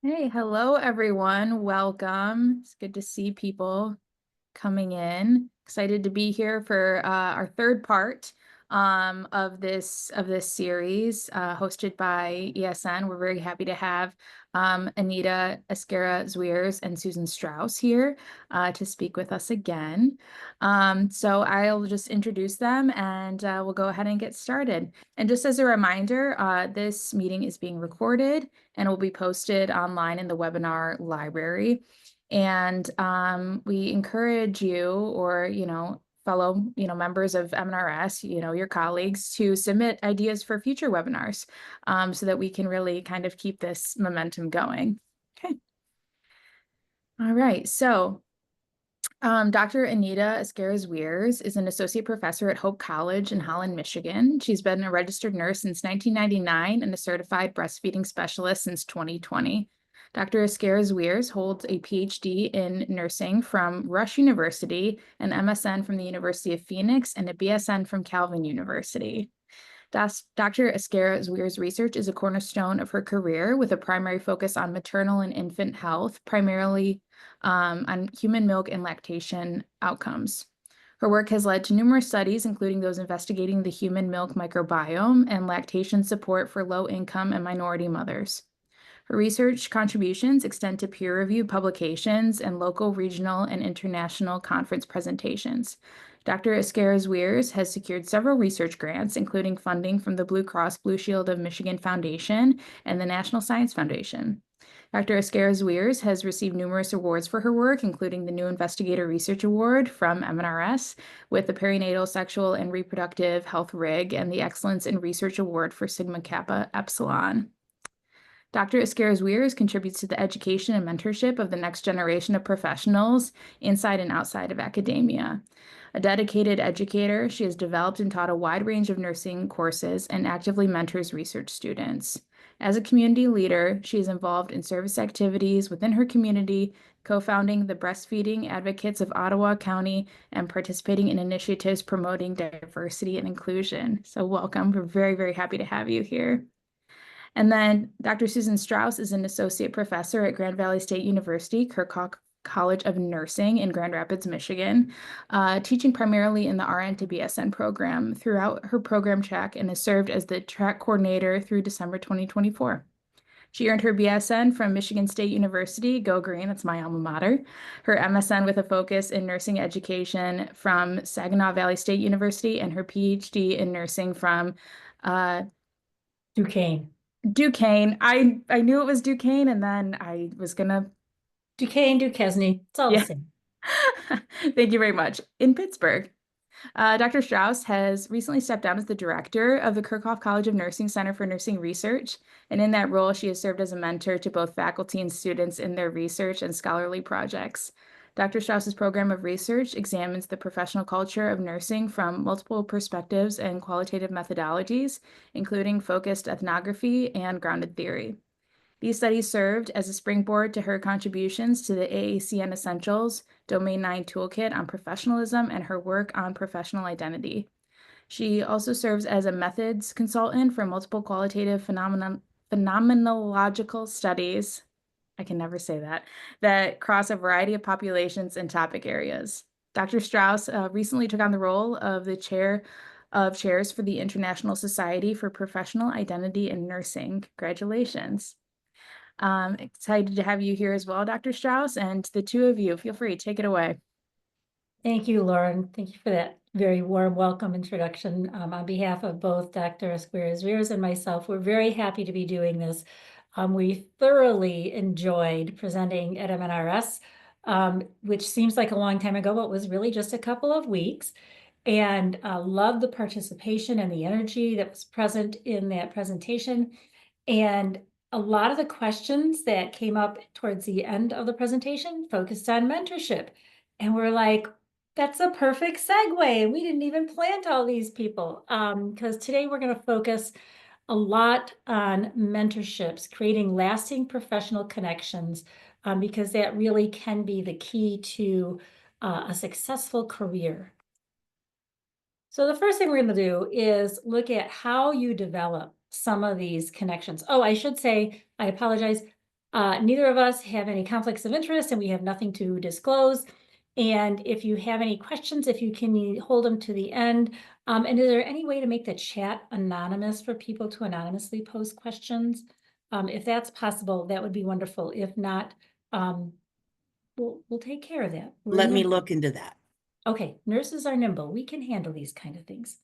Hey, hello everyone. Welcome. It's good to see people coming in. Excited to be here for our third part of this series, hosted by ESN. We're very happy to have Anita Esquera-Zwiers and Susan Strauss here to speak with us again. So I'll just introduce them and we'll go ahead and get started. And just as a reminder, this meeting is being recorded and will be posted online in the webinar library. And we encourage you or, fellow, members of MNRS, your colleagues to submit ideas for future webinars so that we can really kind of keep this momentum going. Okay. All right. So Dr. Anita Esqueras-Weers is an associate professor at Hope College in Holland, Michigan. She's been a registered nurse since 1999 and a certified breastfeeding specialist since 2020. Dr. Esqueras-Weers holds a PhD in nursing from Rush University, an MSN from the University of Phoenix, and a BSN from Calvin University. Dr. Esqueras-Weers' research is a cornerstone of her career with a primary focus on maternal and infant health, primarily on human milk and lactation outcomes. Her work has led to numerous studies, including those investigating the human milk microbiome and lactation support for low-income and minority mothers. Her research contributions extend to peer-reviewed publications and local, regional, and international conference presentations. Dr. Esqueras-Weers has secured several research grants, including funding from the Blue Cross Blue Shield of Michigan Foundation and the National Science Foundation. Dr. Esqueras-Weers has received numerous awards for her work, including the New Investigator Research Award from MNRS with the Perinatal Sexual and Reproductive Health RIG and the Excellence in Research Award for Sigma Kappa Epsilon. Dr. Esqueras-Weers contributes to the education and mentorship of the next generation of professionals inside and outside of academia. A dedicated educator, she has developed and taught a wide range of nursing courses and actively mentors research students. As a community leader, she is involved in service activities within her community, co-founding the Breastfeeding Advocates of Ottawa County and participating in initiatives promoting diversity and inclusion. So welcome. We're very, very happy to have you here. And then Dr. Susan Strauss is an associate professor at Grand Valley State University, Kirkhoff College of Nursing in Grand Rapids, Michigan, teaching primarily in the RN to BSN program throughout her program track and has served as the track coordinator through December 2024. She earned her BSN from Michigan State University, Go Green, that's my alma mater, her MSN with a focus in nursing education from Saginaw Valley State University, and her PhD in nursing from Duquesne. I knew it was Duquesne, and then I was gonna. Duquesne. It's all the Yeah. same. Thank you very much. In Pittsburgh. Dr. Strauss has recently stepped down as the director of the Kirkhoff College of Nursing Center for Nursing Research, and in that role, she has served as a mentor to both faculty and students in their research and scholarly projects. Dr. Strauss's program of research examines the professional culture of nursing from multiple perspectives and qualitative methodologies, including focused ethnography and grounded theory. These studies served as a springboard to her contributions to the AACN Essentials Domain 9 Toolkit on professionalism and her work on professional identity. She also serves as a methods consultant for multiple qualitative phenomenological studies, I can never say that cross a variety of populations and topic areas. Dr. Strauss recently took on the role of the chair of chairs for the International Society for Professional Identity in Nursing. Congratulations. Excited to have you here as well, Dr. Strauss, and the two of you, feel free, take it away. Thank you, Lauren. Thank you for that very warm welcome introduction. On behalf of both Dr. Esqueras-Weers and myself, we're very happy to be doing this. We thoroughly enjoyed presenting at MNRS, which seems like a long time ago, but was really just a couple of weeks. And loved the participation and the energy that was present in that presentation. And a lot of the questions that came up towards the end of the presentation focused on mentorship. And we're like, that's a perfect segue. We didn't even plant all these people because today we're going to focus a lot on mentorships, creating lasting professional connections, because that really can be the key to a successful career. So the first thing we're going to do is look at how you develop some of these connections. Oh, I should say, I apologize. Neither of us have any conflicts of interest and we have nothing to disclose. And if you have any questions, if you can hold them to the end. And is there any way to make the chat anonymous for people to anonymously pose questions? If that's possible, that would be wonderful. If not, we'll take care of that. We're Let me nimble. look into that. Okay, nurses are nimble. We can handle these kind of things.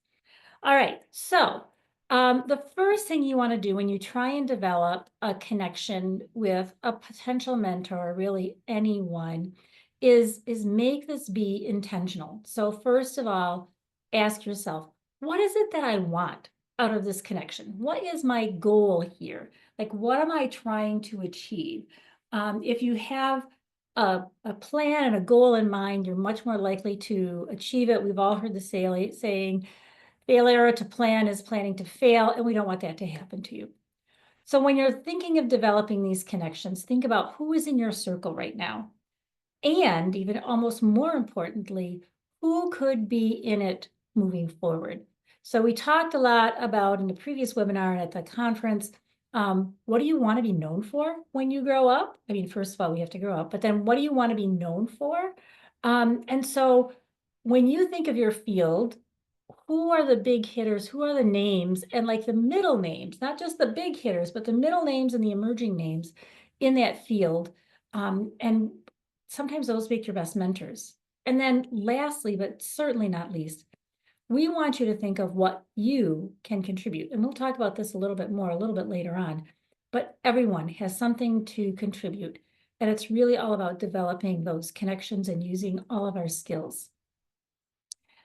All right, so the first thing you want to do when you try and develop a connection with a potential mentor, or really anyone, is make this be intentional. So first of all, ask yourself, what is it that I want out of this connection? What is my goal here? Like, what am I trying to achieve? If you have a plan and a goal in mind, you're much more likely to achieve it. We've all heard the saying, failure to plan is planning to fail, and we don't want that to happen to you. So when you're thinking of developing these connections, think about who is in your circle right now. And even almost more importantly, who could be in it moving forward. So we talked a lot about in the previous webinar and at the conference, what do you want to be known for when you grow up? I mean, first of all, we have to grow up, but then what do you want to be known for? And so when you think of your field, who are the big hitters? Who are the names? And like the middle names, not just the big hitters, but the middle names and the emerging names in that field. And sometimes those make your best mentors. And then lastly, but certainly not least, we want you to think of what you can contribute. And we'll talk about this a little bit more, a little bit later on. But everyone has something to contribute. And it's really all about developing those connections and using all of our skills.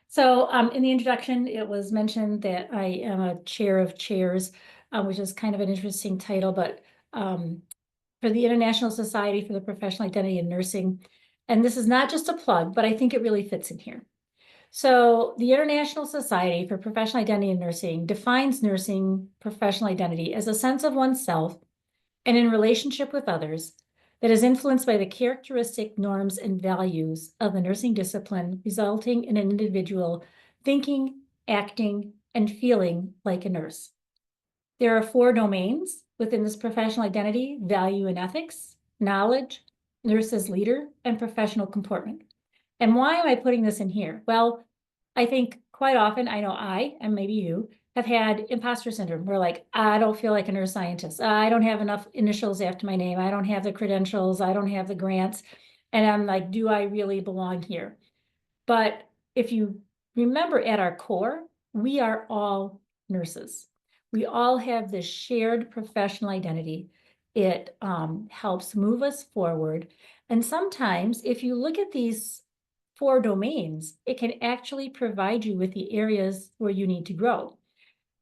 So in the introduction, it was mentioned that I am a chair of chairs, which is kind of an interesting title, but for the International Society for the Professional Identity in Nursing. And this is not just a plug, but I think it really fits in here. So the International Society for Professional Identity in Nursing defines nursing professional identity as a sense of oneself and in relationship with others that is influenced by the characteristic norms and values of the nursing discipline, resulting in an individual thinking, acting, and feeling like a nurse. There are 4 domains within this professional identity: value and ethics, knowledge, nurse as leader, and professional comportment. And why am I putting this in here? Well, I think quite often, I know I, and maybe you, have had imposter syndrome. We're like, I don't feel like a nurse scientist. I don't have enough initials after my name. I don't have the credentials. I don't have the grants. And I'm like, do I really belong here? But if you remember at our core, we are all nurses. We all have this shared professional identity. It helps move us forward. And sometimes if you look at these 4 domains, it can actually provide you with the areas where you need to grow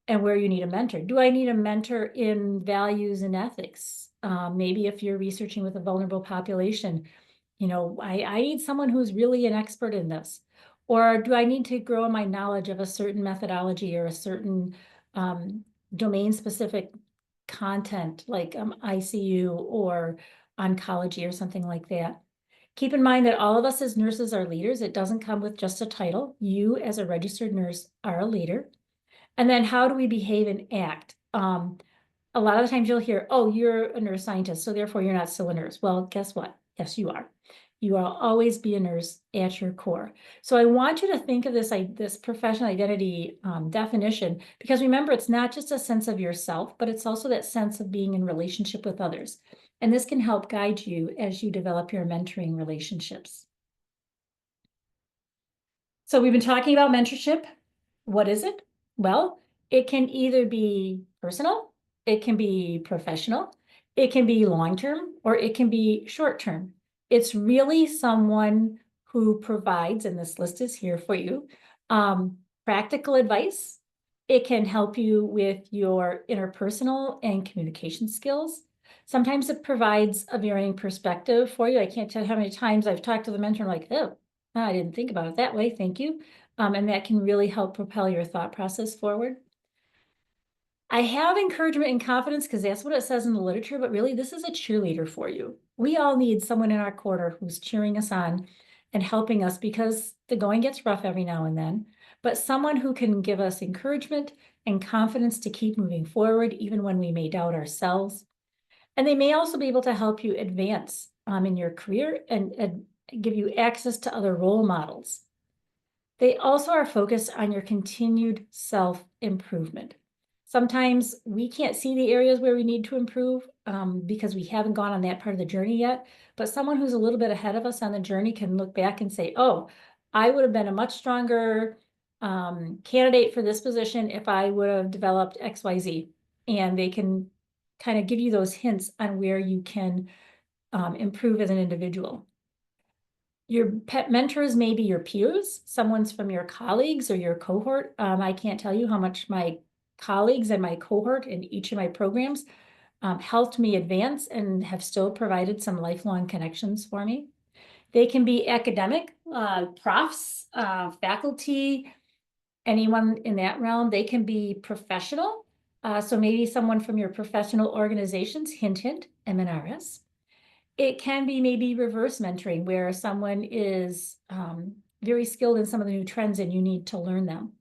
and where you need a mentor. Do I need a mentor in values and ethics? Maybe if you're researching with a vulnerable population, you know, I need someone who's really an expert in this. Or do I need to grow in my knowledge of a certain methodology or a certain domain-specific content like ICU or oncology or something like that? Keep in mind that all of us as nurses are leaders. It doesn't come with just a title. You as a registered nurse are a leader. And then how do we behave and act? A lot of the times you'll hear, oh, you're a nurse scientist, so therefore you're not still a nurse. Well, guess what? Yes, you are. You will always be a nurse at your core. So I want you to think of this professional identity definition, because remember, it's not just a sense of yourself, but it's also that sense of being in relationship with others. And this can help guide you as you develop your mentoring relationships. So we've been talking about mentorship. What is it? Well, it can either be personal, it can be professional, it can be long-term, or it can be short-term. It's really someone who provides, and this list is here for you, practical advice. It can help you with your interpersonal and communication skills. Sometimes it provides a varying perspective for you. I can't tell you how many times I've talked to the mentor, I'm like, oh, I didn't think about it that way, thank you. And that can really help propel your thought process forward. I have encouragement and confidence because that's what it says in the literature, but really this is a cheerleader for you. We all need someone in our corner who's cheering us on and helping us, because the going gets rough every now and then, but someone who can give us encouragement and confidence to keep moving forward even when we may doubt ourselves. And they may also be able to help you advance in your career and give you access to other role models. They also are focused on your continued self-improvement. Sometimes we can't see the areas where we need to improve because we haven't gone on that part of the journey yet. But someone who's a little bit ahead of us on the journey can look back and say, oh, I would have been a much stronger candidate for this position if I would have developed XYZ. And they can kind of give you those hints on where you can improve as an individual. Your pet mentors may be your peers, someone's from your colleagues or your cohort. I can't tell you how much my colleagues and my cohort in each of my programs helped me advance and have still provided some lifelong connections for me. They can be academic, profs, faculty, anyone in that realm. They can be professional. So maybe someone from your professional organizations, hint, hint, MNRS. It can be maybe reverse mentoring where someone is very skilled in some of the new trends and you need to learn them,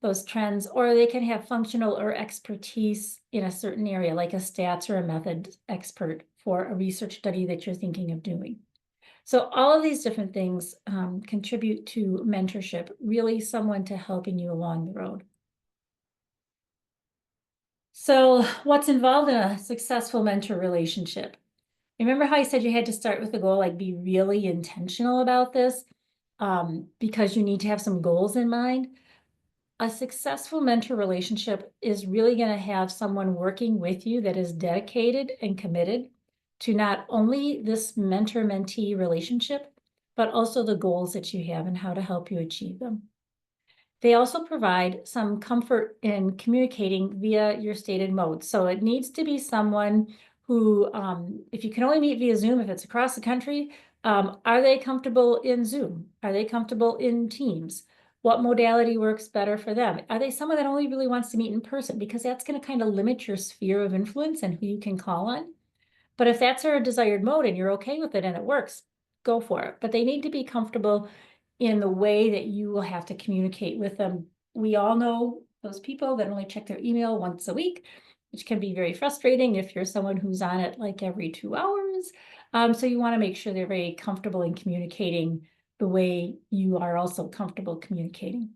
those trends, or they can have functional or expertise in a certain area, like a stats or a method expert for a research study that you're thinking of doing. So all of these different things contribute to mentorship, really someone to helping you along the road. So what's involved in a successful mentor relationship? Remember how I said you had to start with the goal, like be really intentional about this because you need to have some goals in mind? A successful mentor relationship is really going to have someone working with you that is dedicated and committed to not only this mentor-mentee relationship, but also the goals that you have and how to help you achieve them. They also provide some comfort in communicating via your stated mode. So it needs to be someone who, if you can only meet via Zoom, if it's across the country, are they comfortable in Zoom? Are they comfortable in Teams? What modality works better for them? Are they someone that only really wants to meet in person? Because that's going to kind of limit your sphere of influence and who you can call on. But if that's their desired mode and you're okay with it and it works, go for it. But they need to be comfortable in the way that you will have to communicate with them. We all know those people that only check their email once a week, which can be very frustrating if you're someone who's on it like every 2 hours. So you want to make sure they're very comfortable in communicating the way you are also comfortable communicating.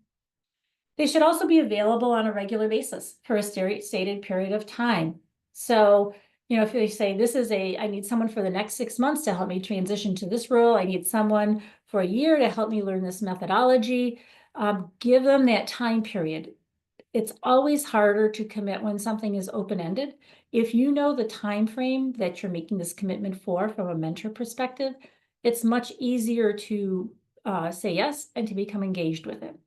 They should also be available on a regular basis for a stated period of time. So, if they say I need someone for the next 6 months to help me transition to this role, I need someone for a year to help me learn this methodology, give them that time period. It's always harder to commit when something is open-ended. If you know the time frame that you're making this commitment for from a mentor perspective, it's much easier to say yes and to become engaged with it.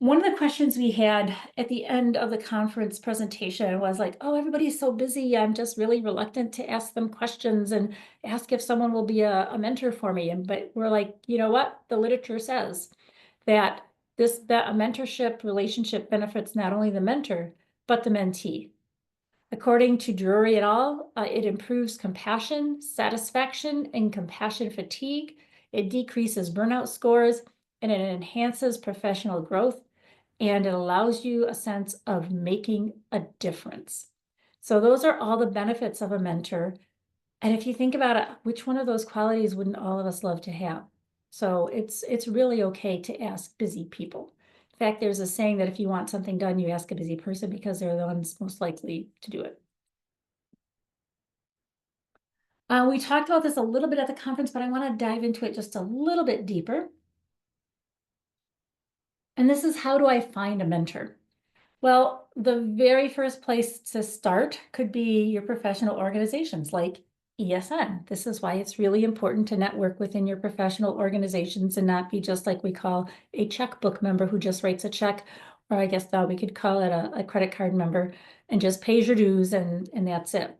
One of the questions we had at the end of the conference presentation was like, oh, everybody's so busy. I'm just really reluctant to ask them questions and ask if someone will be a mentor for me. But we're like, you know what? The literature says that a mentorship relationship benefits not only the mentor, but the mentee. According to Drury et al., it improves compassion, satisfaction, and compassion fatigue. It decreases burnout scores, and it enhances professional growth, and it allows you a sense of making a difference. So those are all the benefits of a mentor. And if you think about it, which one of those qualities wouldn't all of us love to have? So it's really okay to ask busy people. In fact, there's a saying that if you want something done, you ask a busy person because they're the ones most likely to do it. We talked about this a little bit at the conference, but I want to dive into it just a little bit deeper. And this is, how do I find a mentor? Well, the very first place to start could be your professional organizations like ESN. This is why it's really important to network within your professional organizations and not be just like we call a checkbook member who just writes a check, or I guess now we could call it a credit card member and just pays your dues and that's it.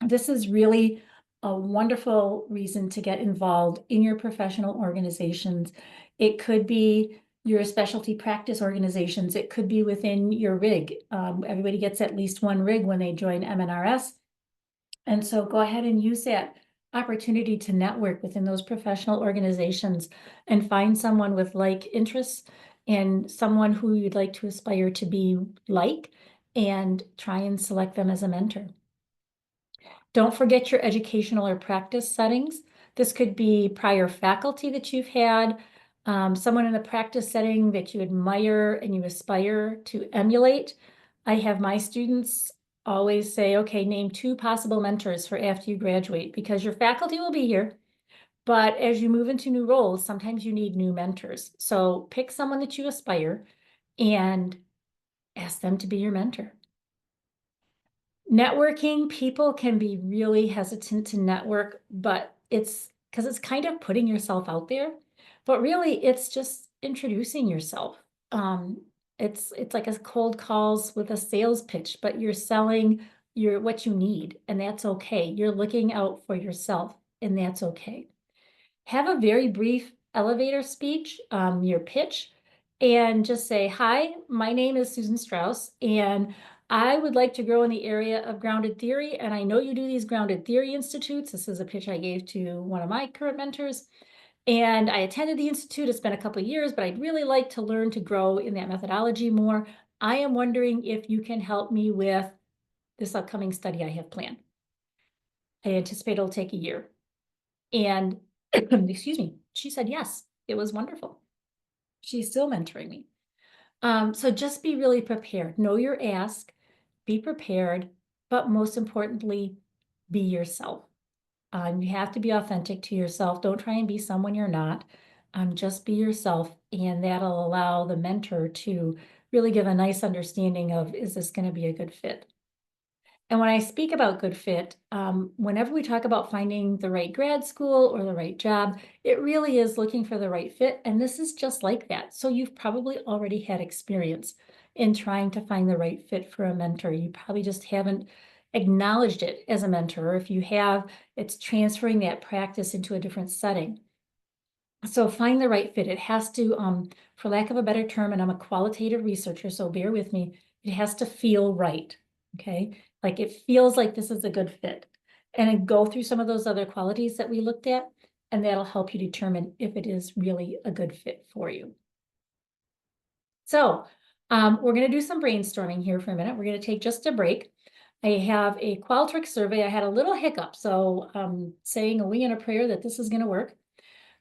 This is really a wonderful reason to get involved in your professional organizations. It could be your specialty practice organizations. It could be within your rig. Everybody gets at least one rig when they join MNRS. And so go ahead and use that opportunity to network within those professional organizations and find someone with like interests and someone who you'd like to aspire to be like, and try and select them as a mentor. Don't forget your educational or practice settings. This could be prior faculty that you've had, someone in a practice setting that you admire and you aspire to emulate. I have my students always say, okay, name 2 possible mentors for after you graduate, because your faculty will be here, but as you move into new roles, sometimes you need new mentors. So pick someone that you aspire and ask them to be your mentor. Networking, people can be really hesitant to network, but it's because it's kind of putting yourself out there, but really it's just introducing yourself. Um, it's like a cold calls with a sales pitch, but you're selling your what you need, and that's okay. You're looking out for yourself, and that's okay. Have a very brief elevator speech, your pitch, and just say, hi, my name is Susan Strauss, and I would like to grow in the area of grounded theory. And I know you do these grounded theory institutes. This is a pitch I gave to one of my current mentors. And I attended the institute. It's been a couple of years, but I'd really like to learn to grow in that methodology more. I am wondering if you can help me with this upcoming study I have planned. I anticipate it'll take a year. And excuse me, she said yes. It was wonderful. She's still mentoring me. So just be really prepared. Know your ask, be prepared, but most importantly, be yourself. You have to be authentic to yourself. Don't try and be someone you're not. Just be yourself, and that'll allow the mentor to really give a nice understanding of, is this going to be a good fit? And when I speak about good fit, whenever we talk about finding the right grad school or the right job, it really is looking for the right fit. And this is just like that. So you've probably already had experience in trying to find the right fit for a mentor. You probably just haven't acknowledged it as a mentor. Or if you have, it's transferring that practice into a different setting. So find the right fit. It has to, for lack of a better term, and I'm a qualitative researcher, so bear with me, it has to feel right, okay? Like it feels like this is a good fit. And then go through some of those other qualities that we looked at, and that'll help you determine if it is really a good fit for you. So we're gonna do some brainstorming here for a minute. We're gonna take just a break. I have a Qualtrics survey. I had a little hiccup, so I'm saying a wing and a prayer that this is gonna work.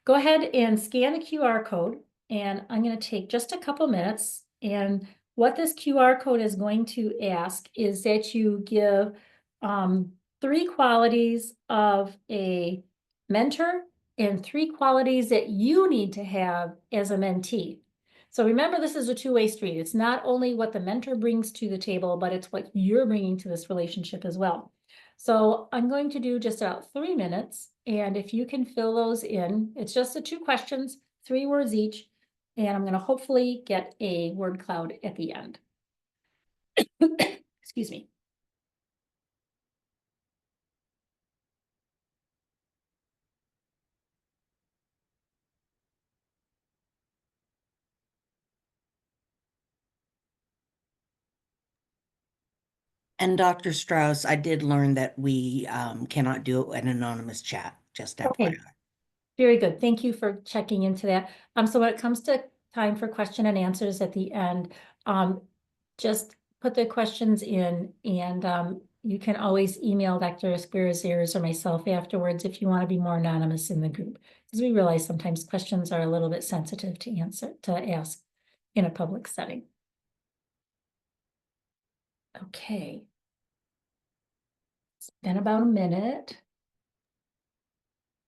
Go ahead and scan the QR code, and I'm going to take just a couple minutes. And what this QR code is going to ask is that you give 3 qualities of a mentor and 3 qualities that you need to have as a mentee. So remember, this is a two-way street. It's not only what the mentor brings to the table, but it's what you're bringing to this relationship as well. So I'm going to do just about 3 minutes, and if you can fill those in, it's just the 2 questions, 3 words each, and I'm going to hopefully get a word cloud at the end. Excuse me. And Dr. Strauss, I did learn that we cannot do an anonymous chat, just Okay, FYI. very good. Thank you for checking into that. So when it comes to time for question and answers at the end, just put the questions in, and you can always email Dr. Squares or myself afterwards if you want to be more anonymous in the group, because we realize sometimes questions are a little bit sensitive to ask in a public setting. Okay. It's been about a minute.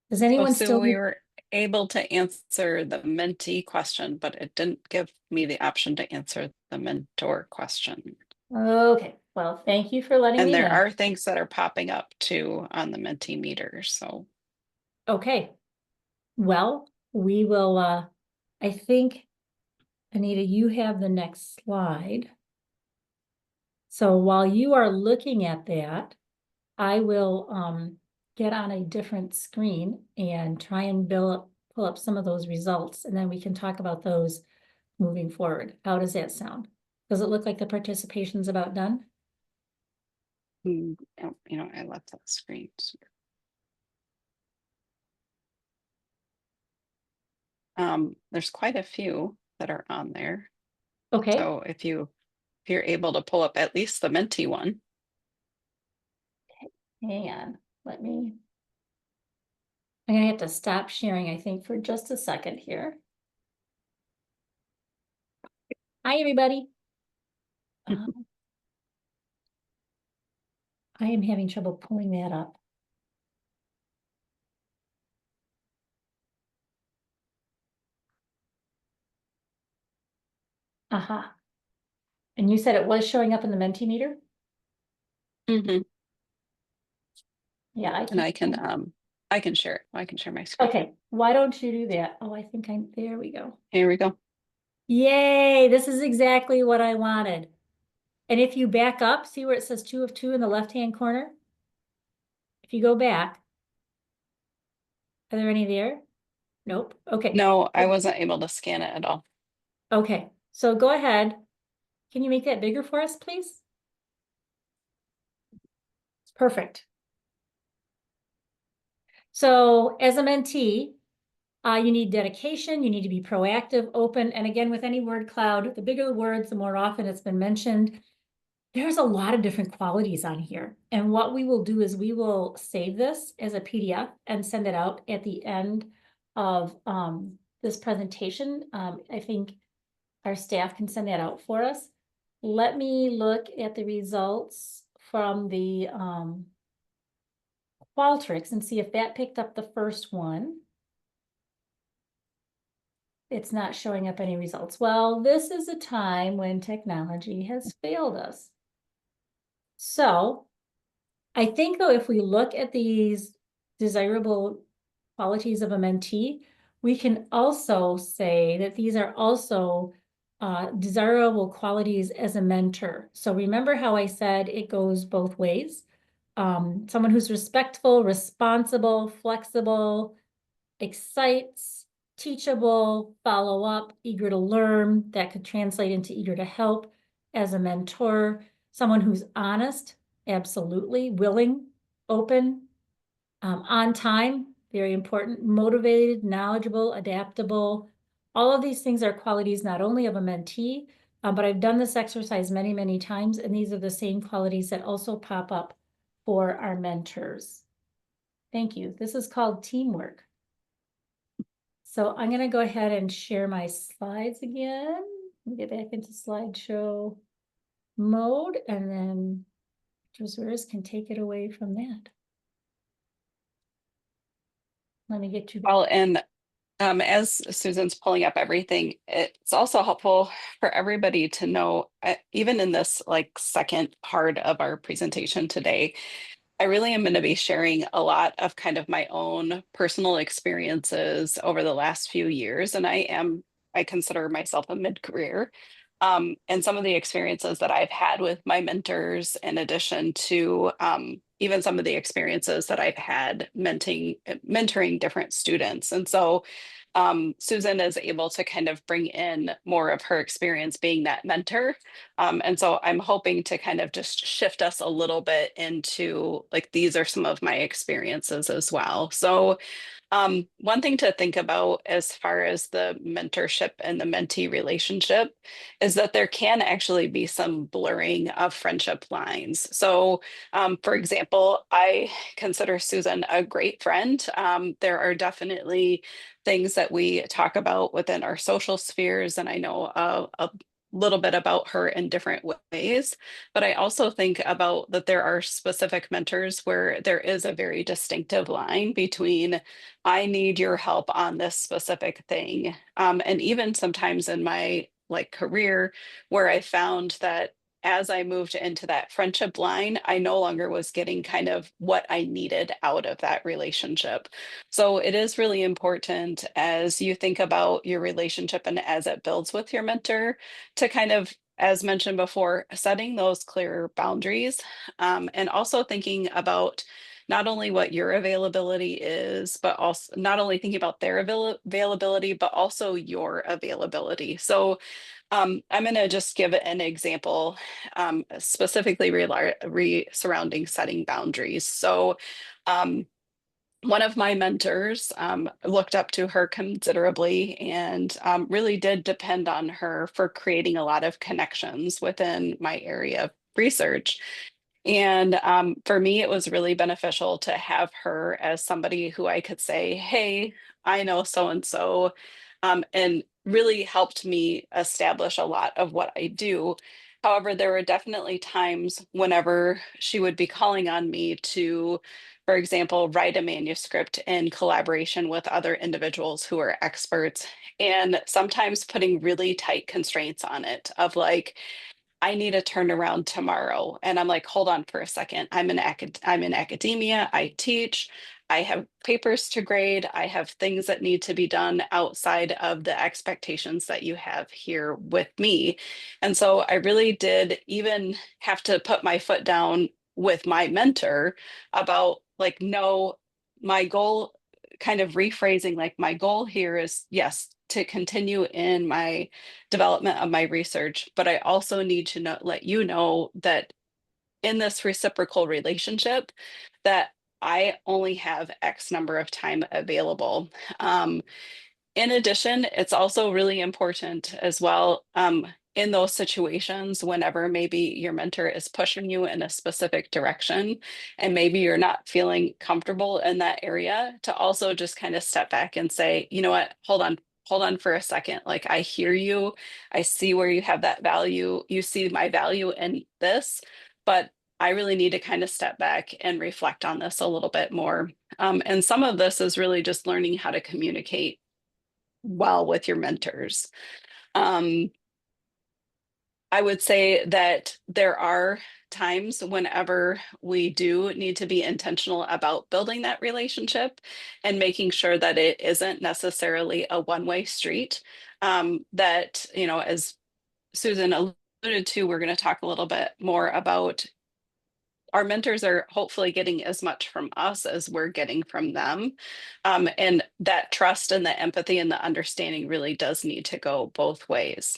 Does So anyone Sue, still we need? were able to answer the mentee question, but it didn't give me the option to answer the mentor question. Okay, well, thank you for letting And me there know. are things that are popping up too on the mentee meter. So Okay, well, we will, I think, Anita, you have the next slide. So while you are looking at that, I will get on a different screen and try and pull up some of those results, and then we can talk about those moving forward. How does that sound? Does it look like the participation's about done? I left that screen. There's quite a few that are on there. Okay, So if you're able to pull up at least the mentee one. Hang on, I'm gonna have to stop sharing, I think, for just a second here. Hi, everybody. I am having trouble pulling that up. Aha. And you said it was showing up in the Mentimeter? Mhm. Yeah, And I can share it. I can share my screen. Okay, why don't you do that? Oh, I think there we go. Here we go. Yay, this is exactly what I wanted. And if you back up, see where it says 2 of 2 in the left-hand corner? If you go back, are there any there? Nope. Okay. No, I wasn't able to scan it at all. Okay, so go ahead. Can you make that bigger for us, please? Perfect. So as a mentee, you need dedication, you need to be proactive, open, and again, with any word cloud, the bigger the words, the more often it's been mentioned. There's a lot of different qualities on here. And what we will do is we will save this as a PDF and send it out at the end of this presentation. I think our staff can send that out for us. Let me look at the results from the Qualtrics and see if that picked up the first one. It's not showing up any results. Well, this is a time when technology has failed us. So I think though, if we look at these desirable qualities of a mentee, we can also say that these are also desirable qualities as a mentor. So remember how I said it goes both ways. Someone who's respectful, responsible, flexible, excites, teachable, follow up, eager to learn. That could translate into eager to help as a mentor. Someone who's honest, absolutely, willing, open, on time, very important, motivated, knowledgeable, adaptable. All of these things are qualities not only of a mentee, but I've done this exercise many, many times, and these are the same qualities that also pop up for our mentors. Thank you. This is called teamwork. So I'm going to go ahead and share my slides again. Let me get back into slideshow mode, and then Joseris can take it away from that. Let me get you. Well, and as Susan's pulling up everything, it's also helpful for everybody to know, even in this like second part of our presentation today, I really am going to be sharing a lot of kind of my own personal experiences over the last few years. And I consider myself a mid-career. And some of the experiences that I've had with my mentors, in addition to even some of the experiences that I've had mentoring different students. And so Susan is able to kind of bring in more of her experience being that mentor. And so I'm hoping to kind of just shift us a little bit into like, these are some of my experiences as well. So one thing to think about as far as the mentorship and the mentee relationship is that there can actually be some blurring of friendship lines. So, for example, I consider Susan a great friend. There are definitely things that we talk about within our social spheres, and I know a little bit about her in different ways. But I also think about that there are specific mentors where there is a very distinctive line between I need your help on this specific thing. And even sometimes in my like career where I found that as I moved into that friendship line, I no longer was getting kind of what I needed out of that relationship. So it is really important as you think about your relationship and as it builds with your mentor to kind of, as mentioned before, setting those clear boundaries, and also thinking about not only what your availability is, but also not only thinking about their availability, but also your availability. So I'm going to just give an example, specifically surrounding setting boundaries. So one of my mentors looked up to her considerably and really did depend on her for creating a lot of connections within my area of research. And for me, it was really beneficial to have her as somebody who I could say, hey, I know so and so, and really helped me establish a lot of what I do. However, there were definitely times whenever she would be calling on me to, for example, write a manuscript in collaboration with other individuals who are experts, and sometimes putting really tight constraints on it of like, I need a turnaround tomorrow. And I'm like, hold on for a second. I'm in academia. I teach. I have papers to grade. I have things that need to be done outside of the expectations that you have here with me. And so I really did even have to put my foot down with my mentor about like, no, my goal, kind of rephrasing, like my goal here is, yes, to continue in my development of my research, but I also need to let you know that in this reciprocal relationship that I only have X number of time available. In addition, it's also really important as well, in those situations whenever maybe your mentor is pushing you in a specific direction and maybe you're not feeling comfortable in that area, to also just kind of step back and say, you know what, hold on for a second. Like, I hear you. I see where you have that value. You see my value in this, but I really need to kind of step back and reflect on this a little bit more. And some of this is really just learning how to communicate well with your mentors. Um, I would say that there are times whenever we do need to be intentional about building that relationship and making sure that it isn't necessarily a one-way street. That, you know, as Susan alluded to, we're going to talk a little bit more about our mentors are hopefully getting as much from us as we're getting from them. And that trust and the empathy and the understanding really does need to go both ways.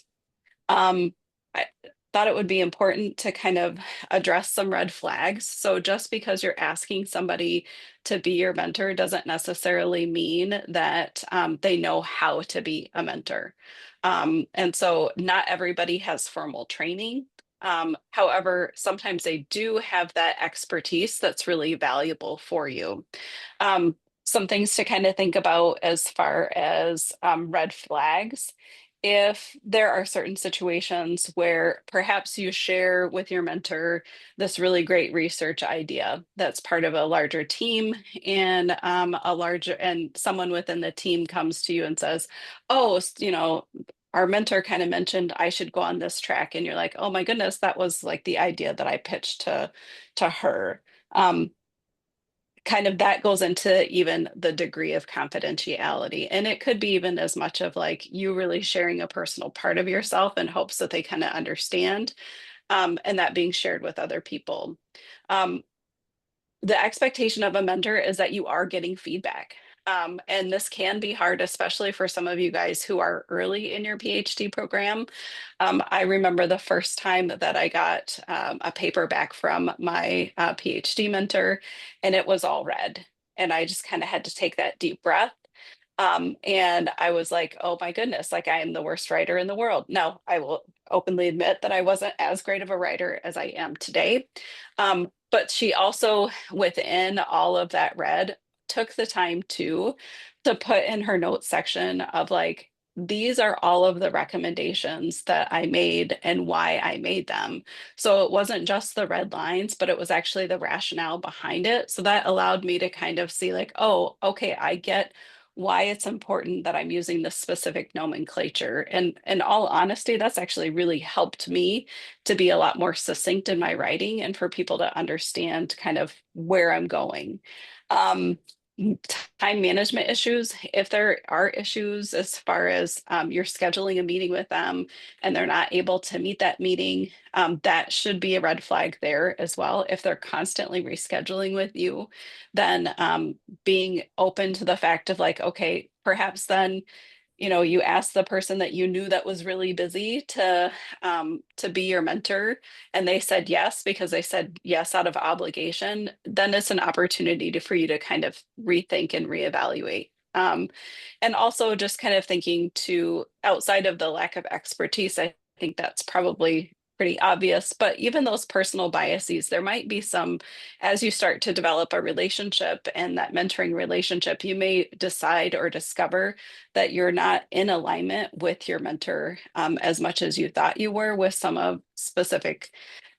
Um, I thought it would be important to kind of address some red flags. So just because you're asking somebody to be your mentor doesn't necessarily mean that they know how to be a mentor. And so not everybody has formal training. However, sometimes they do have that expertise that's really valuable for you. Um, some things to kind of think about as far as red flags. If there are certain situations where perhaps you share with your mentor this really great research idea that's part of a larger team, and someone within the team comes to you and says, "Oh, you know, our mentor kind of mentioned I should go on this track," and you're like, "Oh my goodness, that was like the idea that I pitched to her." Um, Kind of that goes into even the degree of confidentiality. And it could be even as much of like you really sharing a personal part of yourself in hopes that they kind of understand, and that being shared with other people. Um, the expectation of a mentor is that you are getting feedback. And this can be hard, especially for some of you guys who are early in your PhD program. I remember the first time that I got a paper back from my PhD mentor, and it was all red. And I just kind of had to take that deep breath. And I was like, oh my goodness, like I am the worst writer in the world. No, I will openly admit that I wasn't as great of a writer as I am today. But she also, within all of that red, took the time to put in her notes section of like, these are all of the recommendations that I made and why I made them. So it wasn't just the red lines, but it was actually the rationale behind it. So that allowed me to kind of see like, oh, okay, I get why it's important that I'm using this specific nomenclature. And in all honesty, that's actually really helped me to be a lot more succinct in my writing and for people to understand kind of where I'm going. Um, Time management issues, if there are issues as far as you're scheduling a meeting with them and they're not able to meet that meeting, that should be a red flag there as well. If they're constantly rescheduling with you, then being open to the fact of like, okay, perhaps then, you know, you ask the person that you knew that was really busy to be your mentor, and they said yes because they said yes out of obligation, then it's an opportunity for you to kind of rethink and reevaluate. And also just kind of thinking to outside of the lack of expertise, I think that's probably pretty obvious, but even those personal biases, there might be some, as you start to develop a relationship and that mentoring relationship, you may decide or discover that you're not in alignment with your mentor as much as you thought you were with some of specific.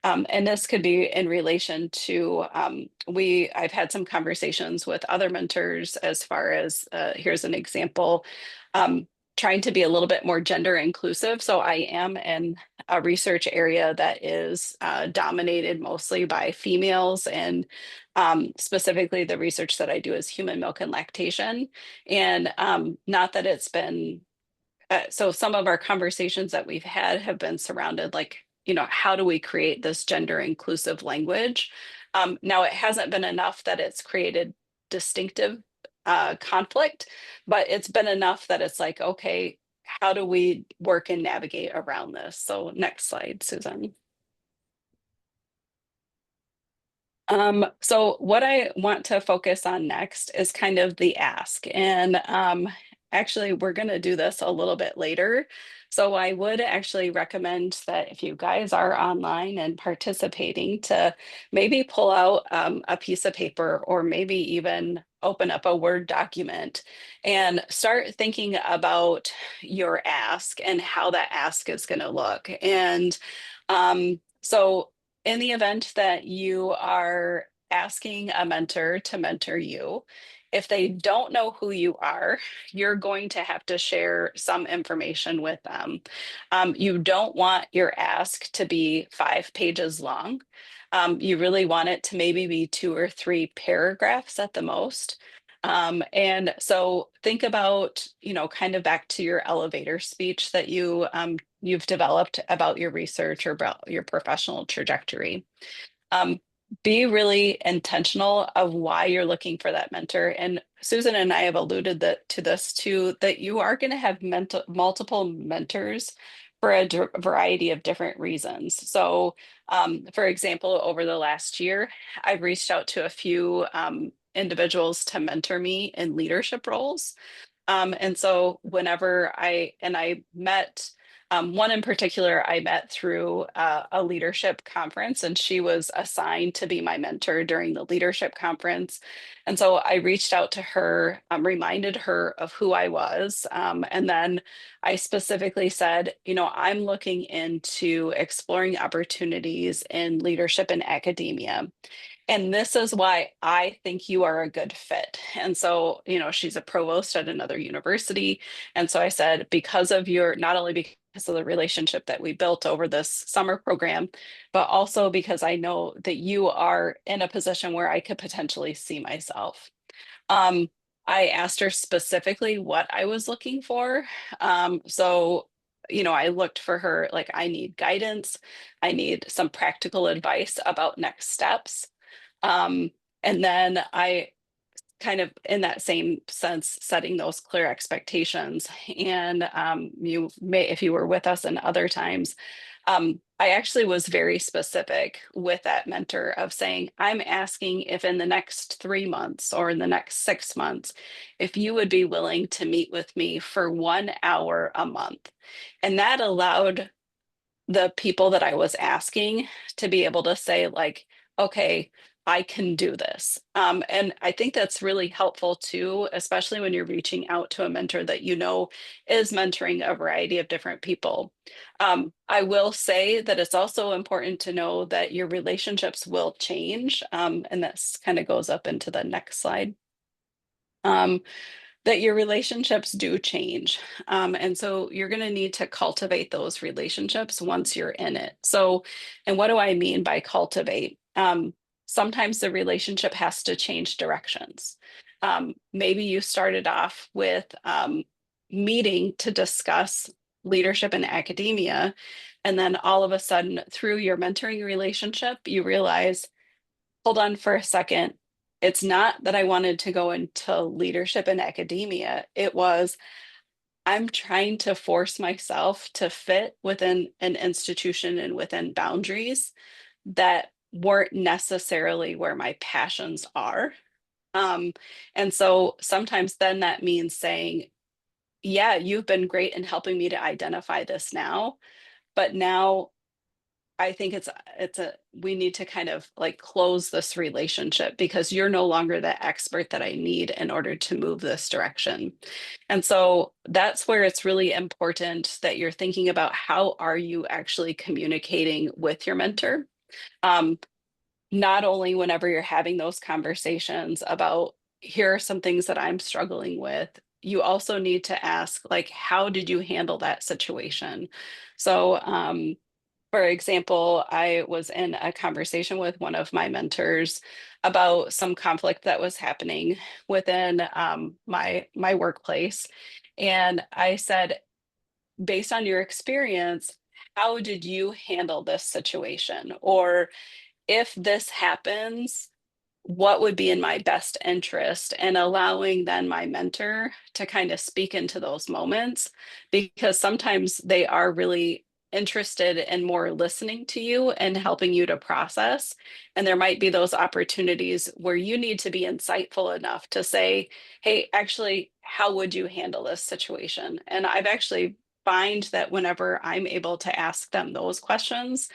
And this could be in relation to I've had some conversations with other mentors as far as here's an example. Um, Trying to be a little bit more gender inclusive. So I am in a research area that is dominated mostly by females, and specifically the research that I do is human milk and lactation. And not that it's been, so some of our conversations that we've had have been surrounded like, how do we create this gender inclusive language? Now, it hasn't been enough that it's created distinctive conflict, but it's been enough that it's like, okay, how do we work and navigate around this? So next slide, Susan. So what I want to focus on next is kind of the ask. And actually, we're going to do this a little bit later. So I would actually recommend that if you guys are online and participating, to maybe pull out a piece of paper, or maybe even open up a Word document and start thinking about your ask and how that ask is going to look. And so in the event that you are asking a mentor to mentor you, if they don't know who you are, you're going to have to share some information with them. You don't want your ask to be 5 pages long. You really want it to maybe be 2 or 3 paragraphs at the most. And so think about, kind of back to your elevator speech that you've developed about your research or about your professional trajectory. Um, be really intentional of why you're looking for that mentor. And Susan and I have alluded to this too, that you are going to have multiple mentors for a variety of different reasons. So, for example, over the last year, I've reached out to a few individuals to mentor me in leadership roles. And so whenever I met one in particular, I met through a leadership conference, and she was assigned to be my mentor during the leadership conference. And so I reached out to her, reminded her of who I was. And then I specifically said, I'm looking into exploring opportunities in leadership in academia. And this is why I think you are a good fit. And so, she's a provost at another university. And so I said, because of not only because of the relationship that we built over this summer program, but also because I know that you are in a position where I could potentially see myself. Um, I asked her specifically what I was looking for. So, I looked for her, like, I need guidance, I need some practical advice about next steps. Um, and then I kind of, in that same sense, setting those clear expectations. And you may, if you were with us in other times, I actually was very specific with that mentor of saying, I'm asking if in the next 3 months or in the next 6 months, if you would be willing to meet with me for 1 hour a month. And that allowed the people that I was asking to be able to say, like, okay, I can do this. And I think that's really helpful too, especially when you're reaching out to a mentor that is mentoring a variety of different people. I will say that it's also important to know that your relationships will change. And this kind of goes up into the next slide. That your relationships do change. And so you're going to need to cultivate those relationships once you're in it. So, and what do I mean by cultivate? Sometimes the relationship has to change directions. Maybe you started off with meeting to discuss leadership in academia. And then all of a sudden, through your mentoring relationship, you realize, hold on for a second. It's not that I wanted to go into leadership in academia. It was, I'm trying to force myself to fit within an institution and within boundaries that weren't necessarily where my passions are. Um, and so sometimes then that means saying, yeah, you've been great in helping me to identify this now, but now I think we need to kind of like close this relationship because you're no longer the expert that I need in order to move this direction. And so that's where it's really important that you're thinking about how are you actually communicating with your mentor? Um, Not only whenever you're having those conversations about here are some things that I'm struggling with, you also need to ask, like, how did you handle that situation? So, for example, I was in a conversation with one of my mentors about some conflict that was happening within my workplace, and I said, based on your experience, how did you handle this situation? Or if this happens, what would be in my best interest, and allowing then my mentor to kind of speak into those moments, because sometimes they are really interested in more listening to you and helping you to process. And there might be those opportunities where you need to be insightful enough to say, hey, actually, how would you handle this situation? And I've actually find that whenever I'm able to ask them those questions,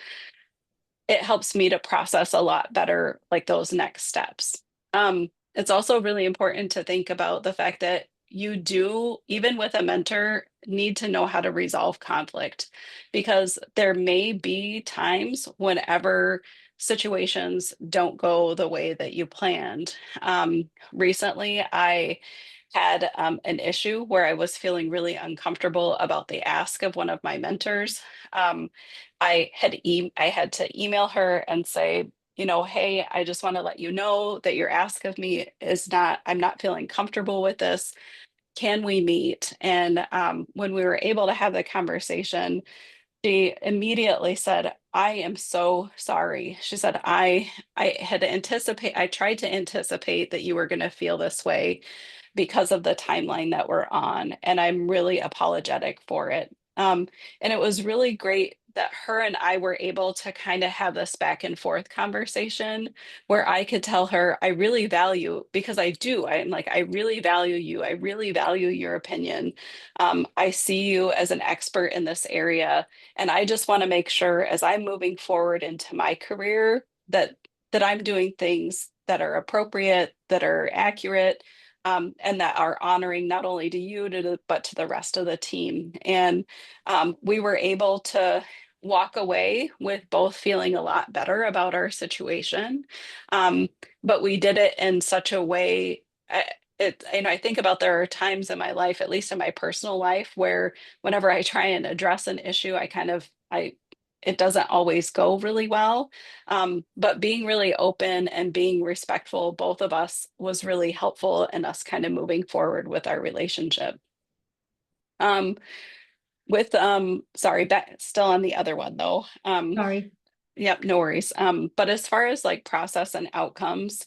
it helps me to process a lot better, like those next steps. It's also really important to think about the fact that you do, even with a mentor, need to know how to resolve conflict, because there may be times whenever situations don't go the way that you planned. Recently, I had an issue where I was feeling really uncomfortable about the ask of one of my mentors. Um, I had to email her and say, you know, hey, I just want to let you know that your ask of me is not, I'm not feeling comfortable with this. Can we meet? And when we were able to have the conversation, she immediately said, I am so sorry. She said, I tried to anticipate that you were going to feel this way because of the timeline that we're on, and I'm really apologetic for it. And it was really great that her and I were able to kind of have this back and forth conversation where I could tell her, I really value, because I do, I'm like, I really value you. I really value your opinion. I see you as an expert in this area. And I just want to make sure as I'm moving forward into my career that I'm doing things that are appropriate, that are accurate, and that are honoring not only to you but to the rest of the team. And we were able to walk away with both feeling a lot better about our situation, um, but we did it in such a way. I think about there are times in my life, at least in my personal life, where whenever I try and address an issue, I it doesn't always go really well. But being really open and being respectful, both of us, was really helpful in us kind of moving forward with our relationship. Um, sorry, back still on the other one though. Sorry. Yep, no worries. But as far as like process and outcomes,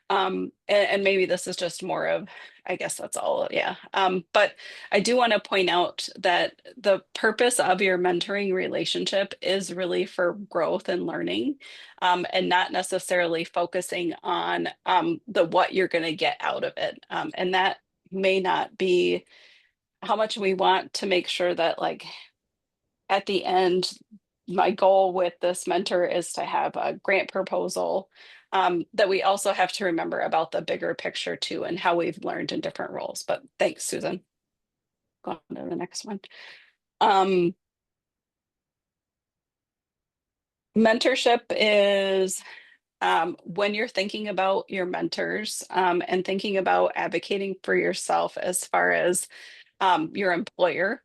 and maybe this is just more of, I guess that's all, yeah. But I do want to point out that the purpose of your mentoring relationship is really for growth and learning, and not necessarily focusing on the what you're going to get out of it. And that may not be how much we want to make sure that, like, at the end, my goal with this mentor is to have a grant proposal, that we also have to remember about the bigger picture too and how we've learned in different roles. But thanks, Susan. Go on to the next one. Um, Mentorship is when you're thinking about your mentors, and thinking about advocating for yourself as far as your employer.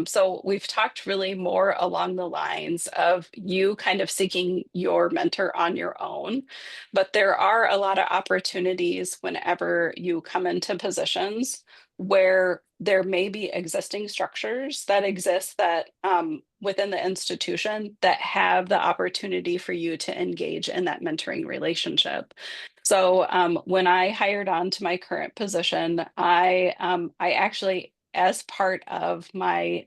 So we've talked really more along the lines of you kind of seeking your mentor on your own, but there are a lot of opportunities whenever you come into positions where there may be existing structures that exist that within the institution that have the opportunity for you to engage in that mentoring relationship. So when I hired on to my current position, I actually, as part of my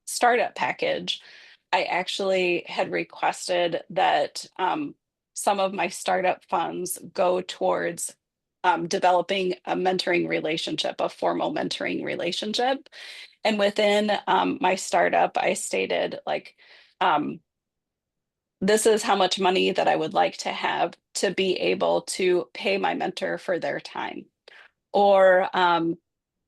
startup package, I actually had requested that some of my startup funds go towards developing a mentoring relationship, a formal mentoring relationship. And within my startup, I stated, like, um, this is how much money that I would like to have to be able to pay my mentor for their time. Or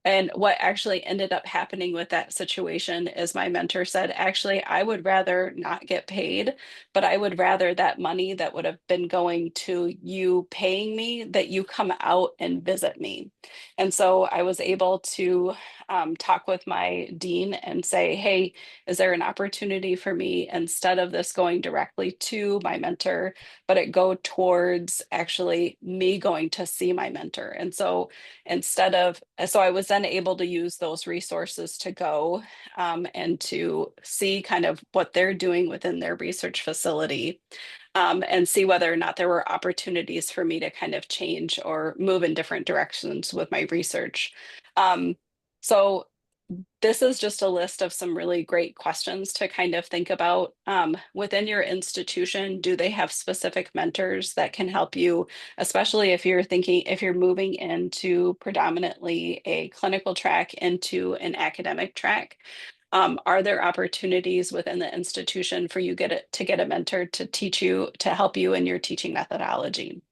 and what actually ended up happening with that situation is my mentor said, actually, I would rather not get paid, but I would rather that money that would have been going to you paying me, that you come out and visit me. And so I was able to talk with my dean and say, hey, is there an opportunity for me, instead of this going directly to my mentor, but it go towards actually me going to see my mentor? And so so I was then able to use those resources to go and to see kind of what they're doing within their research facility, and see whether or not there were opportunities for me to kind of change or move in different directions with my research. Um, so this is just a list of some really great questions to kind of think about. Within your institution, do they have specific mentors that can help you, especially if you're moving into predominantly a clinical track into an academic track? Are there opportunities within the institution for you to get a mentor to teach you, to help you in your teaching methodology?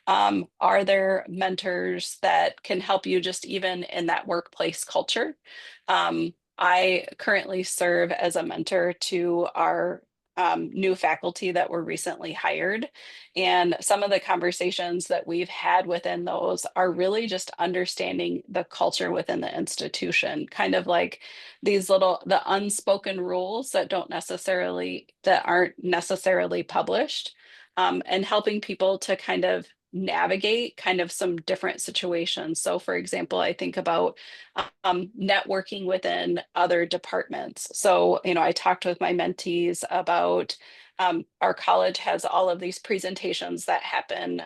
Are there mentors that can help you just even in that workplace culture? I currently serve as a mentor to our new faculty that were recently hired. And some of the conversations that we've had within those are really just understanding the culture within the institution, kind of like the unspoken rules that aren't necessarily published, and helping people to kind of navigate kind of some different situations. So for example, I think about networking within other departments. So, I talked with my mentees about our college has all of these presentations that happen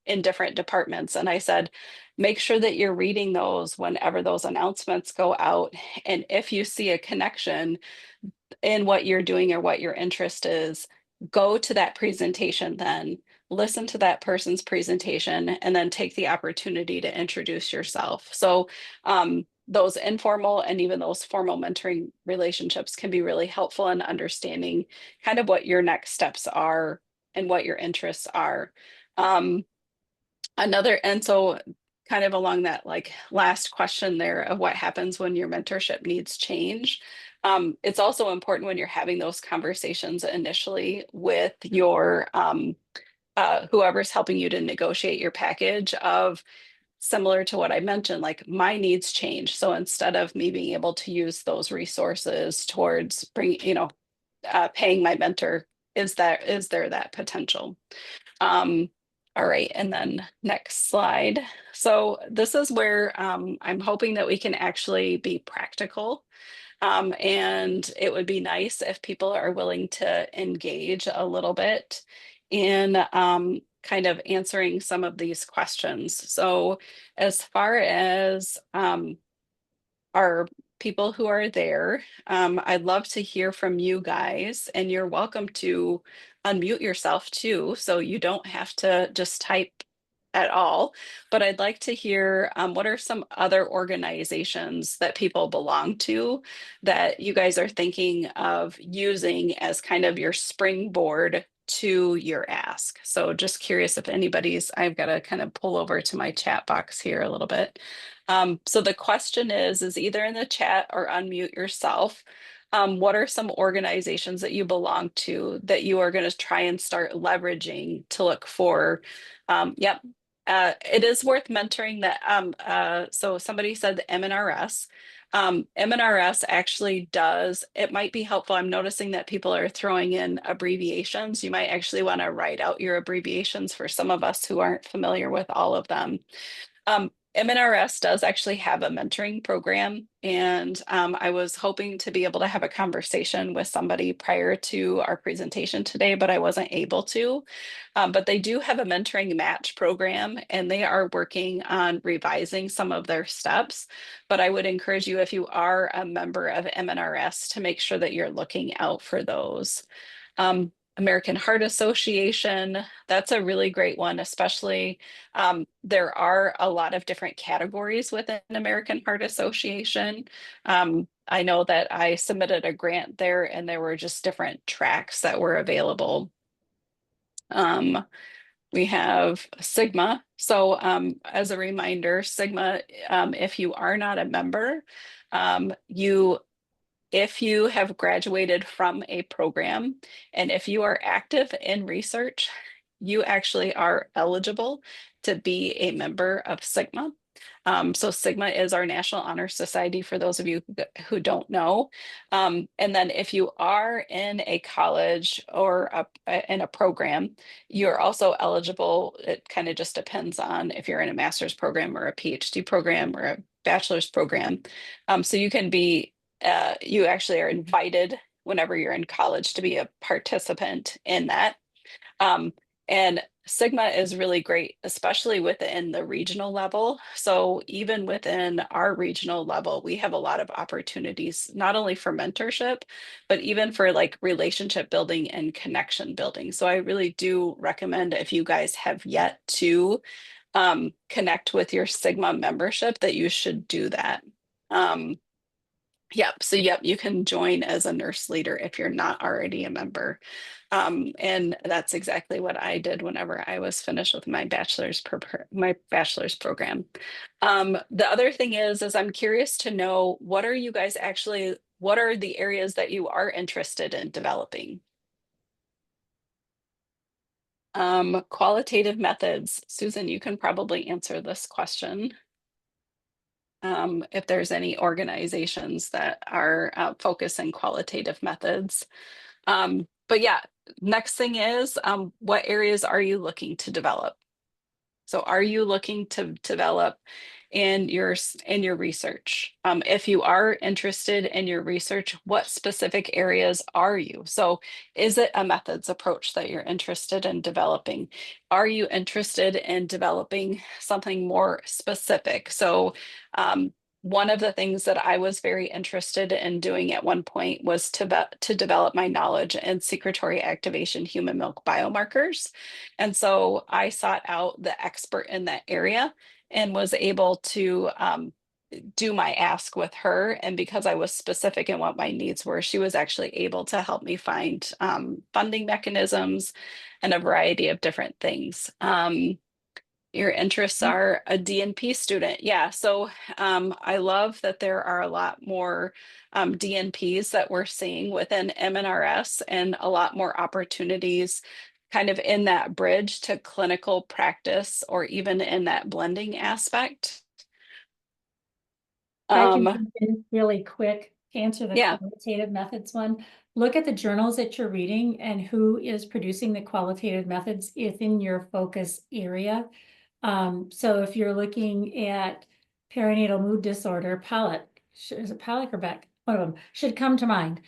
in different departments. And I said, make sure that you're reading those whenever those announcements go out. And if you see a connection in what you're doing or what your interest is, go to that presentation, then listen to that person's presentation, and then take the opportunity to introduce yourself. So those informal and even those formal mentoring relationships can be really helpful in understanding kind of what your next steps are and what your interests are. Um, and so kind of along that like last question there of what happens when your mentorship needs change. It's also important when you're having those conversations initially with your whoever's helping you to negotiate your package, of similar to what I mentioned, like my needs change. So instead of me being able to use those resources towards paying my mentor, is there that potential? Um, all right, and then next slide. So this is where I'm hoping that we can actually be practical. And it would be nice if people are willing to engage a little bit in kind of answering some of these questions. So as far as our people who are there, I'd love to hear from you guys, and you're welcome to unmute yourself too, so you don't have to just type at all. But I'd like to hear what are some other organizations that people belong to that you guys are thinking of using as kind of your springboard to your ask. So just curious if I've got to kind of pull over to my chat box here a little bit. So the question is either in the chat or unmute yourself. What are some organizations that you belong to that you are going to try and start leveraging to look for? Yep. It is worth mentoring that. So somebody said the MNRS. MNRS actually does, it might be helpful. I'm noticing that people are throwing in abbreviations. You might actually want to write out your abbreviations for some of us who aren't familiar with all of them. MNRS does actually have a mentoring program, and I was hoping to be able to have a conversation with somebody prior to our presentation today, but I wasn't able to. But they do have a mentoring match program, and they are working on revising some of their steps. But I would encourage you, if you are a member of MNRS, to make sure that you're looking out for those. American Heart Association, that's a really great one, especially there are a lot of different categories within American Heart Association. I know that I submitted a grant there and there were just different tracks that were available. We have Sigma. So as a reminder, Sigma, if you are not a member, if you have graduated from a program and if you are active in research, you actually are eligible to be a member of Sigma. So Sigma is our National Honor Society for those of you who don't know. And then if you are in a college or in a program, you're also eligible. It kind of just depends on if you're in a master's program or a PhD program or a bachelor's program. So you can be, you actually are invited whenever you're in college to be a participant in that. And Sigma is really great, especially within the regional level. So even within our regional level, we have a lot of opportunities, not only for mentorship, but even for like relationship building and connection building. So I really do recommend, if you guys have yet to connect with your Sigma membership, that you should do that. Yep. So, yep, you can join as a nurse leader if you're not already a member. And that's exactly what I did whenever I was finished with my bachelor's program. The other thing is I'm curious to know, what are you guys actually, what are the areas that you are interested in developing? Qualitative methods. Susan, you can probably answer this question. If there's any organizations that are focusing qualitative methods. But yeah, next thing is, what areas are you looking to develop? So are you looking to develop in your research? If you are interested in your research, what specific areas are you? So is it a methods approach that you're interested in developing? Are you interested in developing something more specific? So one of the things that I was very interested in doing at one point was to develop my knowledge in secretory activation human milk biomarkers. And so I sought out the expert in that area and was able to do my ask with her. And because I was specific in what my needs were, she was actually able to help me find funding mechanisms and a variety of different things. Your interests are a DNP student. Yeah, so I love that there are a lot more DNPs that we're seeing within MNRS and a lot more opportunities kind of in that bridge to clinical practice or even in that blending aspect. I can jump in really quick to answer the Yeah. qualitative methods one. Look at the journals that you're reading and who is producing the qualitative methods within your focus area. So if you're looking at perinatal mood disorder, is it Pollock or Beck? One of them should come to mind.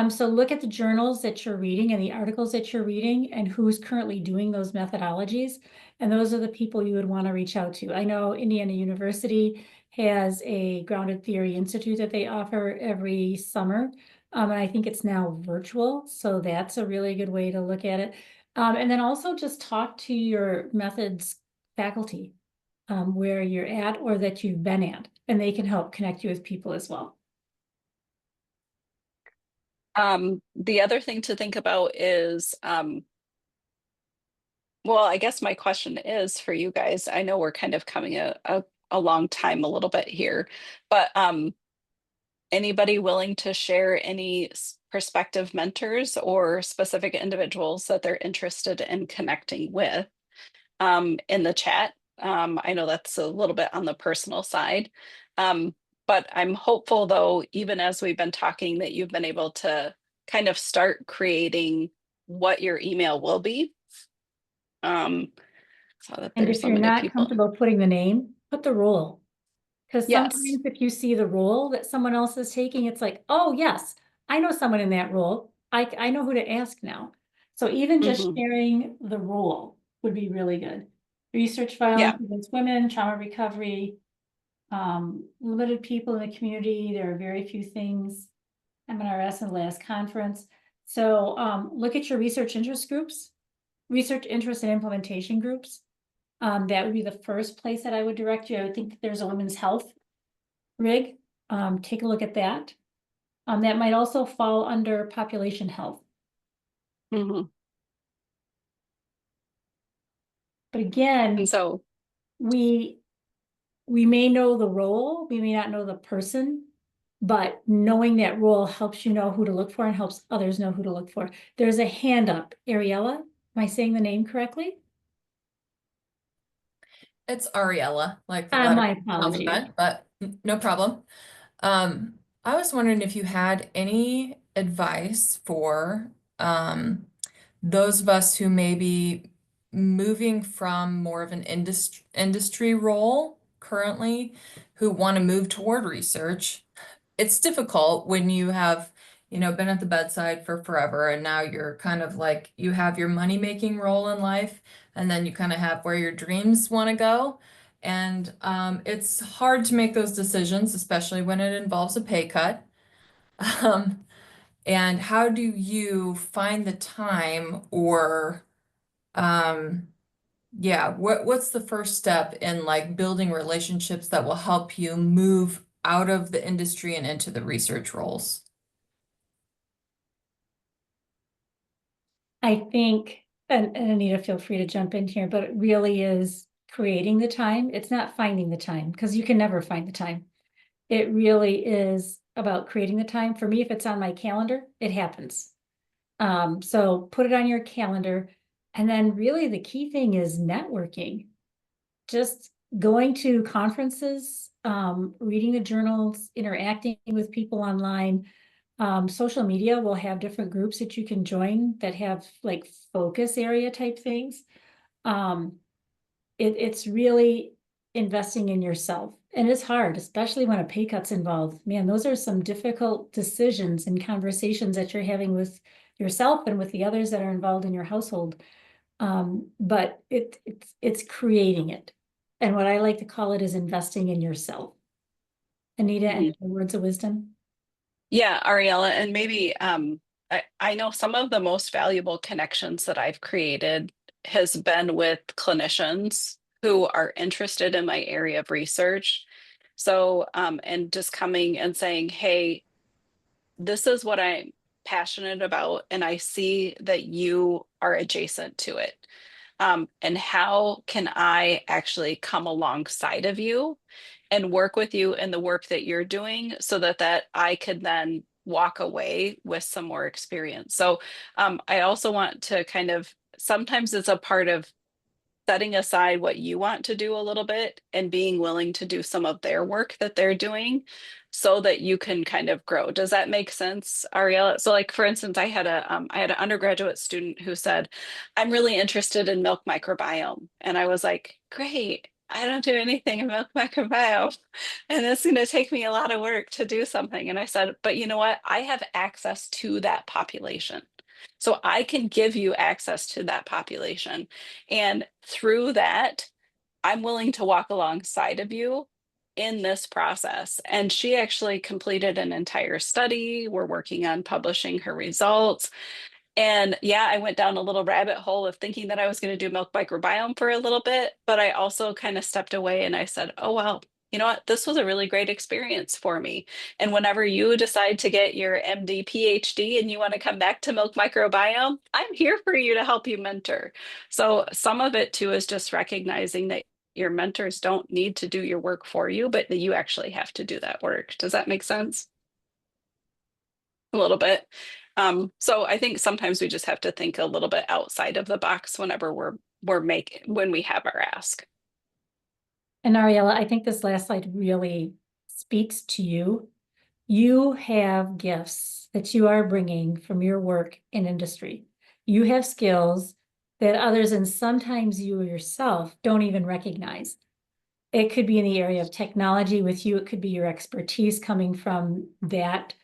So look at the journals that you're reading and the articles that you're reading and who's currently doing those methodologies. And those are the people you would want to reach out to. I know Indiana University has a Grounded Theory Institute that they offer every summer. And I think it's now virtual. So that's a really good way to look at it. And then also just talk to your methods faculty where you're at or that you've been at, and they can help connect you with people as well. The other thing to think about is, well, I guess my question is for you guys. I know we're kind of coming a long time a little bit here, but anybody willing to share any prospective mentors or specific individuals that they're interested in connecting with in the chat? I know that's a little bit on the personal side, but I'm hopeful though, even as we've been talking, that you've been able to kind of start creating what your email will be. So that And there's if you're limited not people. comfortable putting the name, put the role. Because Yes. sometimes if you see the role that someone else is taking, it's like, oh yes, I know someone in that role. I know who to ask now. So even just Mhm. sharing the role would be really good. Research violence Yeah. against women, trauma recovery, limited people in the community. There are very few things. MNRS in the last conference. So look at your research interest groups, research interest and implementation groups. That would be the first place that I would direct you. I would think that there's a women's health rig. Take a look at that. That might also fall under population health. Mhm. But again, And so, we may know the role, we may not know the person, but knowing that role helps you know who to look for and helps others know who to look for. There's a hand up. Ariella, am I saying the name correctly? It's Ariella, like the letter My of the apologies. alphabet, but no problem. I was wondering if you had any advice for those of us who may be moving from more of an industry role currently, who want to move toward research. It's difficult when you have, been at the bedside for forever, and now you're kind of like you have your money-making role in life, and then you kind of have where your dreams want to go. And it's hard to make those decisions, especially when it involves a pay cut. Um, and how do you find the time, or um, yeah, what's the first step in like building relationships that will help you move out of the industry and into the research roles? I think, and Anita, feel free to jump in here, but it really is creating the time. It's not finding the time, because you can never find the time. It really is about creating the time. For me, if it's on my calendar, it happens. So put it on your calendar. And then really the key thing is networking. Just going to conferences, reading the journals, interacting with people online. Social media will have different groups that you can join that have like focus area type things. It's really investing in yourself. And it's hard, especially when a pay cut's involved. Man, those are some difficult decisions and conversations that you're having with yourself and with the others that are involved in your household. But it's creating it. And what I like to call it is investing in yourself. Anita, any words of wisdom? yeah, Ariella, and maybe I know some of the most valuable connections that I've created has been with clinicians who are interested in my area of research. So, and just coming and saying, hey, this is what I'm passionate about, and I see that you are adjacent to it. And how can I actually come alongside of you and work with you in the work that you're doing so that I could then walk away with some more experience. So I also want to kind of, sometimes it's a part of setting aside what you want to do a little bit and being willing to do some of their work that they're doing so that you can kind of grow. Does that make sense, Ariella? So like, for instance, I had an undergraduate student who said, I'm really interested in milk microbiome. And I was like, great. I don't do anything in milk microbiome. And it's going to take me a lot of work to do something. And I said, but you know what? I have access to that population. So I can give you access to that population. And through that, I'm willing to walk alongside of you in this process. And she actually completed an entire study. We're working on publishing her results. And yeah, I went down a little rabbit hole of thinking that I was going to do milk microbiome for a little bit, but I also kind of stepped away and I said, oh, well, you know what? This was a really great experience for me. And whenever you decide to get your MD, PhD, and you want to come back to milk microbiome, I'm here for you to help you mentor. So some of it too is just recognizing that your mentors don't need to do your work for you, but that you actually have to do that work. Does that make sense? A little bit. So I think sometimes we just have to think a little bit outside of the box whenever when we have our ask. And Ariella, I think this last slide really speaks to you. You have gifts that you are bringing from your work in industry. You have skills that others, and sometimes you yourself, don't even recognize. It could be in the area of technology with you. It could be your expertise coming from that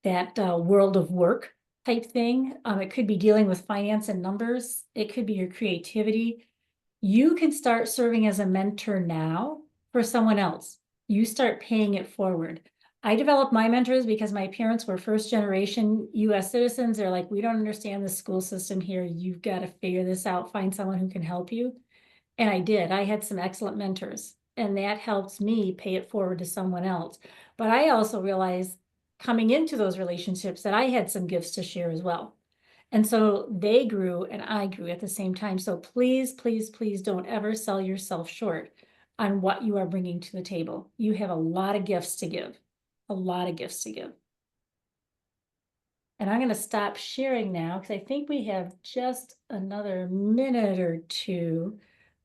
world of work type thing. It could be dealing with finance and numbers. It could be your creativity. You can start serving as a mentor now for someone else. You start paying it forward. I developed my mentors because my parents were first generation US citizens. They're like, we don't understand the school system here. You've got to figure this out, find someone who can help you. And I did. I had some excellent mentors, and that helps me pay it forward to someone else. But I also realized coming into those relationships that I had some gifts to share as well. And so they grew and I grew at the same time. So please, please, please don't ever sell yourself short on what you are bringing to the table. You have a lot of gifts to give, a lot of gifts to give. And I'm going to stop sharing now because I think we have just another minute or two.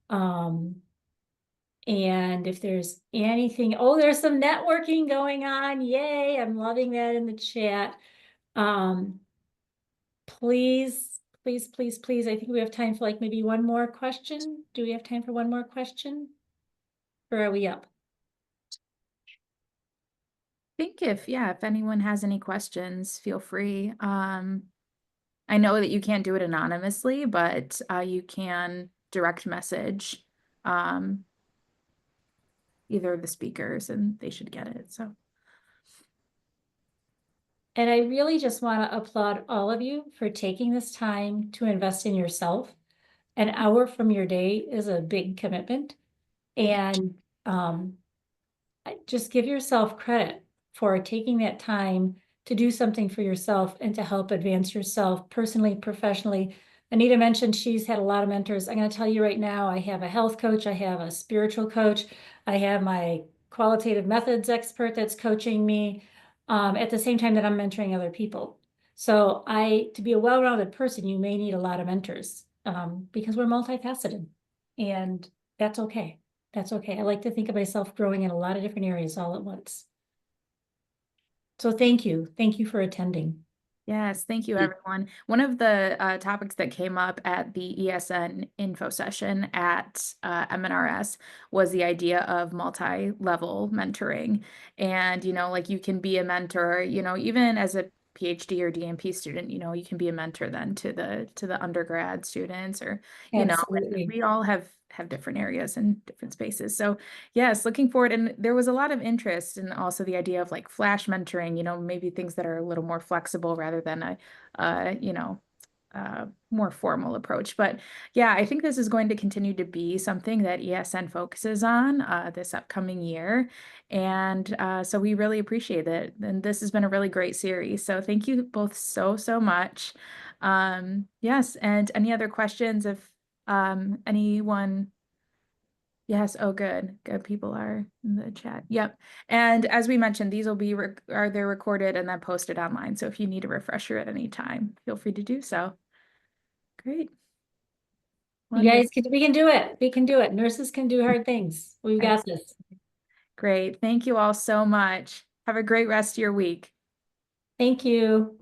And if there's anything, oh, there's some networking going on. Yay, I'm loving that in the chat. Please, please, please, please. I think we have time for like maybe one more question. Do we have time for one more question? Or are we up? I think if anyone has any questions, feel free. I know that you can't do it anonymously, but you can direct message either of the speakers and they should get it. So And I really just want to applaud all of you for taking this time to invest in yourself. An hour from your day is a big commitment. And just give yourself credit for taking that time to do something for yourself and to help advance yourself personally, professionally. Anita mentioned she's had a lot of mentors. I'm going to tell you right now, I have a health coach, I have a spiritual coach, I have my qualitative methods expert that's coaching me at the same time that I'm mentoring other people. So to be a well-rounded person, you may need a lot of mentors because we're multifaceted, and that's okay. That's okay. I like to think of myself growing in a lot of different areas all at once. So thank you. Thank you for attending. yes, thank you, everyone. One of the topics that came up at the ESN info session at MNRS was the idea of multi-level mentoring. And, like you can be a mentor, even as a PhD or DMP student, you can be a mentor then to the undergrad students, or, Absolutely. we all have different areas and different spaces. So yes, looking forward. And there was a lot of interest in also the idea of like flash mentoring, maybe things that are a little more flexible rather than a more formal approach. But yeah, I think this is going to continue to be something that ESN focuses on this upcoming year. And so we really appreciate it. And this has been a really great series. So thank you both so, so much. Yes, and any other questions if anyone? Yes. Oh, good. Good. People are in the chat. Yep. And as we mentioned, these will be they're recorded and then posted online. So if you need a refresher at any time, feel free to do so. Great. You guys we can do it. We can do it. Nurses can do hard things. We've got this. Great. Thank you all so much. Have a great rest of your week. Thank you.